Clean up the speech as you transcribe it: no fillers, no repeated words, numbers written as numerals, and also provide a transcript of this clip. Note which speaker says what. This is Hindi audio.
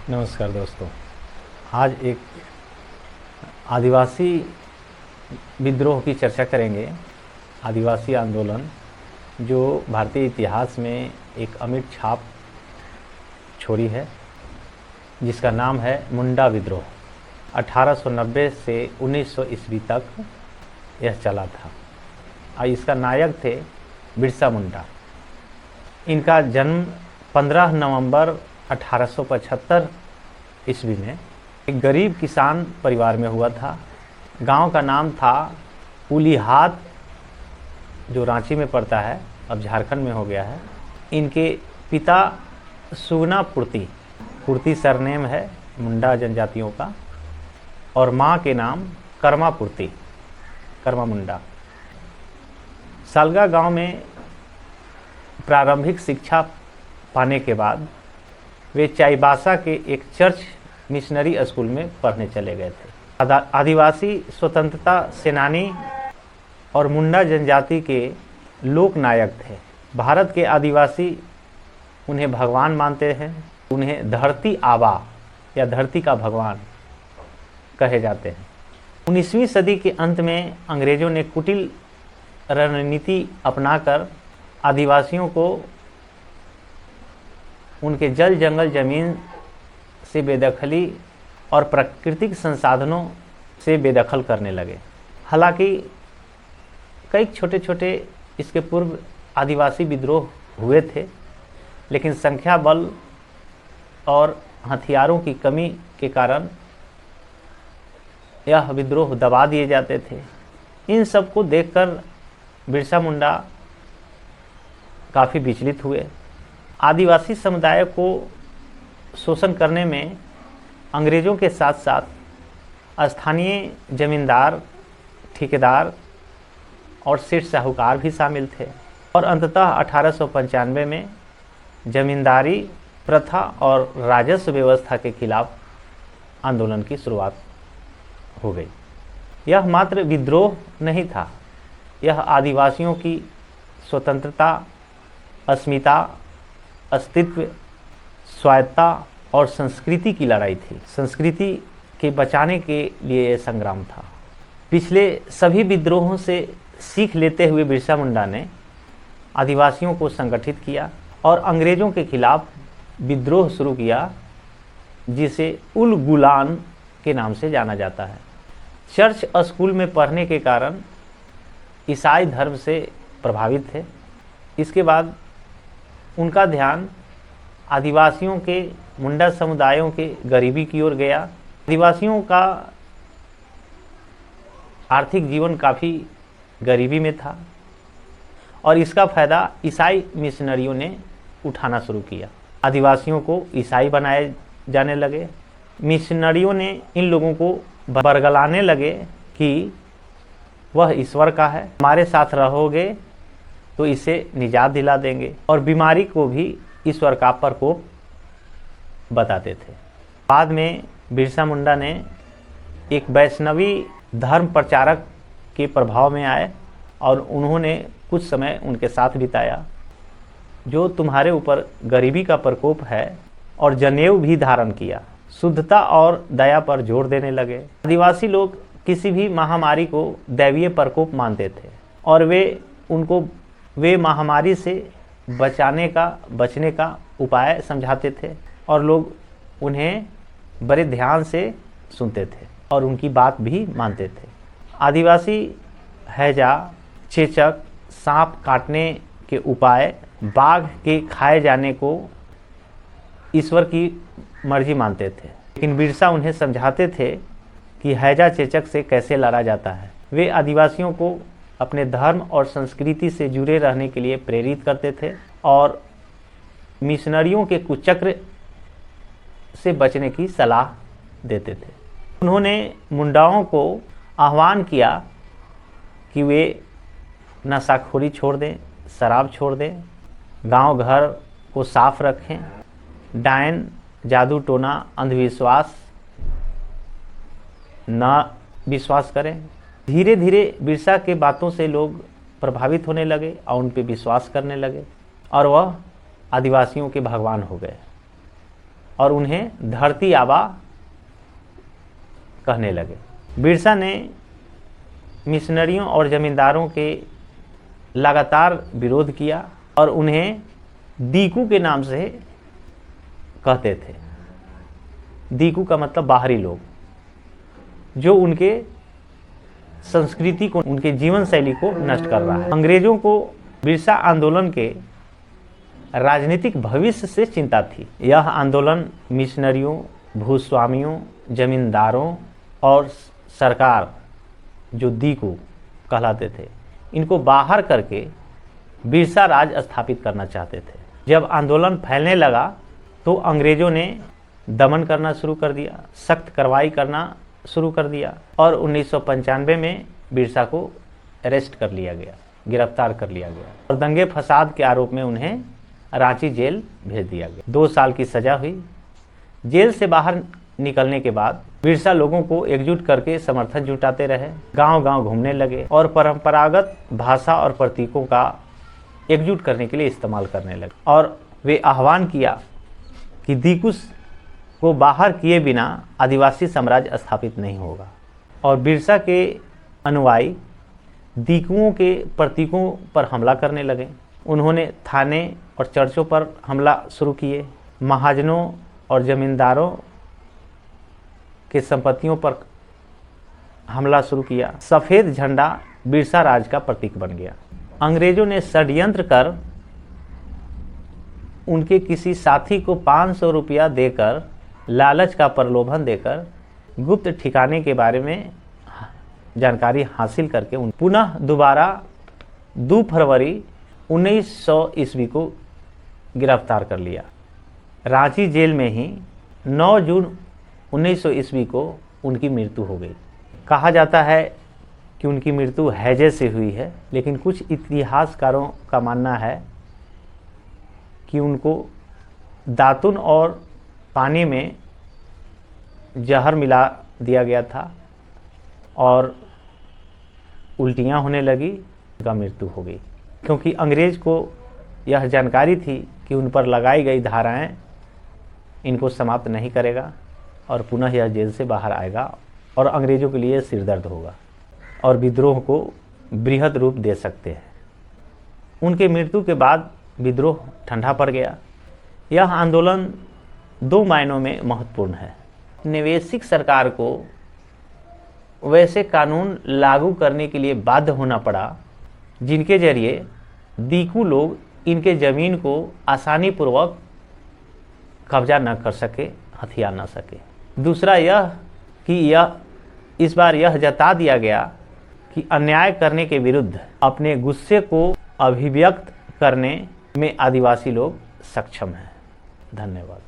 Speaker 1: नमस्कार दोस्तों। आज एक आदिवासी विद्रोह की चर्चा करेंगे। आदिवासी आंदोलन जो भारतीय इतिहास में एक अमिट छाप छोड़ी है, जिसका नाम है मुंडा विद्रोह। 1890 से 1900 ईस्वी तक यह चला था और इसका नायक थे बिरसा मुंडा। इनका जन्म 15 नवंबर 1875 ईस्वी में एक गरीब किसान परिवार में हुआ था। गांव का नाम था उलीहात, जो रांची में पड़ता है, अब झारखंड में हो गया है। इनके पिता सुगना पुर्ती सरनेम है मुंडा जनजातियों का, और माँ के नाम कर्मा मुंडा। सालगा गांव में प्रारंभिक शिक्षा पाने के बाद वे चाईबासा के एक चर्च मिशनरी स्कूल में पढ़ने चले गए थे। आदिवासी स्वतंत्रता सेनानी और मुंडा जनजाति के लोक नायक थे। भारत के आदिवासी उन्हें भगवान मानते हैं। उन्हें धरती आबा या धरती का भगवान कहे जाते हैं। 19वीं सदी के अंत में अंग्रेज़ों ने कुटिल रणनीति अपनाकर आदिवासियों को उनके जल जंगल ज़मीन से बेदखली और प्राकृतिक संसाधनों से बेदखल करने लगे। हालांकि कई छोटे छोटे इसके पूर्व आदिवासी विद्रोह हुए थे, लेकिन संख्या बल और हथियारों की कमी के कारण यह विद्रोह दबा दिए जाते थे। इन सब को देखकर बिरसा मुंडा काफ़ी विचलित हुए। आदिवासी समुदाय को शोषण करने में अंग्रेज़ों के साथ साथ स्थानीय जमींदार, ठेकेदार और सेठ साहूकार भी शामिल थे। और अंततः 1895 में जमींदारी प्रथा और राजस्व व्यवस्था के खिलाफ आंदोलन की शुरुआत हो गई। यह मात्र विद्रोह नहीं था, यह आदिवासियों की स्वतंत्रता, अस्मिता, अस्तित्व, स्वायत्ता और संस्कृति की लड़ाई थी। संस्कृति के बचाने के लिए यह संग्राम था। पिछले सभी विद्रोहों से सीख लेते हुए बिरसा मुंडा ने आदिवासियों को संगठित किया और अंग्रेज़ों के खिलाफ विद्रोह शुरू किया, जिसे उल गुलान के नाम से जाना जाता है। चर्च स्कूल में पढ़ने के कारण ईसाई धर्म से प्रभावित थे। इसके बाद उनका ध्यान आदिवासियों के, मुंडा समुदायों के गरीबी की ओर गया। आदिवासियों का आर्थिक जीवन काफ़ी गरीबी में था और इसका फ़ायदा ईसाई मिशनरियों ने उठाना शुरू किया। आदिवासियों को ईसाई बनाए जाने लगे। मिशनरियों ने इन लोगों को बरगलाने लगे कि वह ईश्वर का है, हमारे साथ रहोगे तो इसे निजात दिला देंगे, और बीमारी को भी ईश्वर का प्रकोप बताते थे। बाद में बिरसा मुंडा ने एक वैष्णवी धर्म प्रचारक के प्रभाव में आए और उन्होंने कुछ समय उनके साथ बिताया। जो तुम्हारे ऊपर गरीबी का प्रकोप है, और जनेऊ भी धारण किया। शुद्धता और दया पर जोर देने लगे। आदिवासी लोग किसी भी महामारी को दैवीय प्रकोप मानते थे और वे महामारी से बचने का उपाय समझाते थे, और लोग उन्हें बड़े ध्यान से सुनते थे और उनकी बात भी मानते थे। आदिवासी हैजा, चेचक, सांप काटने के उपाय, बाघ के खाए जाने को ईश्वर की मर्जी मानते थे, लेकिन बिरसा उन्हें समझाते थे कि हैजा चेचक से कैसे लड़ा जाता है। वे आदिवासियों को अपने धर्म और संस्कृति से जुड़े रहने के लिए प्रेरित करते थे और मिशनरियों के कुचक्र से बचने की सलाह देते थे। उन्होंने मुंडाओं को आह्वान किया कि वे नशाखोरी छोड़ दें, शराब छोड़ दें, गांव घर को साफ रखें, डायन, जादू टोना, अंधविश्वास न विश्वास करें। धीरे धीरे बिरसा के बातों से लोग प्रभावित होने लगे और उन पर विश्वास करने लगे और वह आदिवासियों के भगवान हो गए। और उन्हें धरती आबा कहने लगे। बिरसा ने मिशनरियों और जमींदारों के लगातार विरोध किया और उन्हें दीकू के नाम से कहते थे। दीकू का मतलब बाहरी लोग, जो उनके संस्कृति को, उनके जीवन शैली को नष्ट कर रहा है। अंग्रेजों को बिरसा आंदोलन के राजनीतिक भविष्य से चिंता थी। यह आंदोलन मिशनरियों, भूस्वामियों, जमींदारों और सरकार, जो दीकू कहलाते थे, इनको बाहर करके बिरसा राज स्थापित करना चाहते थे। जब आंदोलन फैलने लगा तो अंग्रेजों ने दमन करना शुरू कर दिया, सख्त कार्रवाई करना शुरू कर दिया और 1995 में बिरसा को अरेस्ट कर लिया गया, गिरफ्तार कर लिया गया और दंगे फसाद के आरोप में उन्हें रांची जेल भेज दिया गया। 2 साल की सजा हुई। जेल से बाहर निकलने के बाद बिरसा लोगों को एकजुट करके समर्थन जुटाते रहे, गांव-गांव घूमने लगे और परंपरागत भाषा और प्रतीकों का एकजुट करने के लिए इस्तेमाल करने लगे। और वे आह्वान किया कि दीकू को बाहर किए बिना आदिवासी साम्राज्य स्थापित नहीं होगा। और बिरसा के अनुयायी दीकुओं के प्रतीकों पर हमला करने लगे। उन्होंने थाने और चर्चों पर हमला शुरू किए, महाजनों और जमींदारों के संपत्तियों पर हमला शुरू किया। सफ़ेद झंडा बिरसा राज का प्रतीक बन गया। अंग्रेजों ने षड्यंत्र कर उनके किसी साथी को 500 रुपया देकर, लालच का प्रलोभन देकर गुप्त ठिकाने के बारे में जानकारी हासिल करके पुनः दोबारा 2 फरवरी 1900 ईस्वी को गिरफ्तार कर लिया। रांची जेल में ही 9 जून 1900 ईस्वी को उनकी मृत्यु हो गई। कहा जाता है कि उनकी मृत्यु हैजे से हुई है, लेकिन कुछ इतिहासकारों का मानना है कि उनको दातुन और पानी में जहर मिला दिया गया था और उल्टियाँ होने लगी, उनका मृत्यु हो गई। क्योंकि अंग्रेज को यह जानकारी थी कि उन पर लगाई गई धाराएं इनको समाप्त नहीं करेगा और पुनः यह जेल से बाहर आएगा और अंग्रेज़ों के लिए सिरदर्द होगा और विद्रोह को बृहद रूप दे सकते हैं। उनके मृत्यु के बाद विद्रोह ठंडा पड़ गया। यह आंदोलन 2 मायनों में महत्वपूर्ण है। निवेशिक सरकार को वैसे कानून लागू करने के लिए बाध्य होना पड़ा जिनके जरिए दीकू लोग इनके ज़मीन को आसानी पूर्वक कब्जा न कर सके, हथिया न सके। दूसरा यह कि इस बार यह जता दिया गया कि अन्याय करने के विरुद्ध अपने गुस्से को अभिव्यक्त करने में आदिवासी लोग सक्षम हैं। धन्यवाद।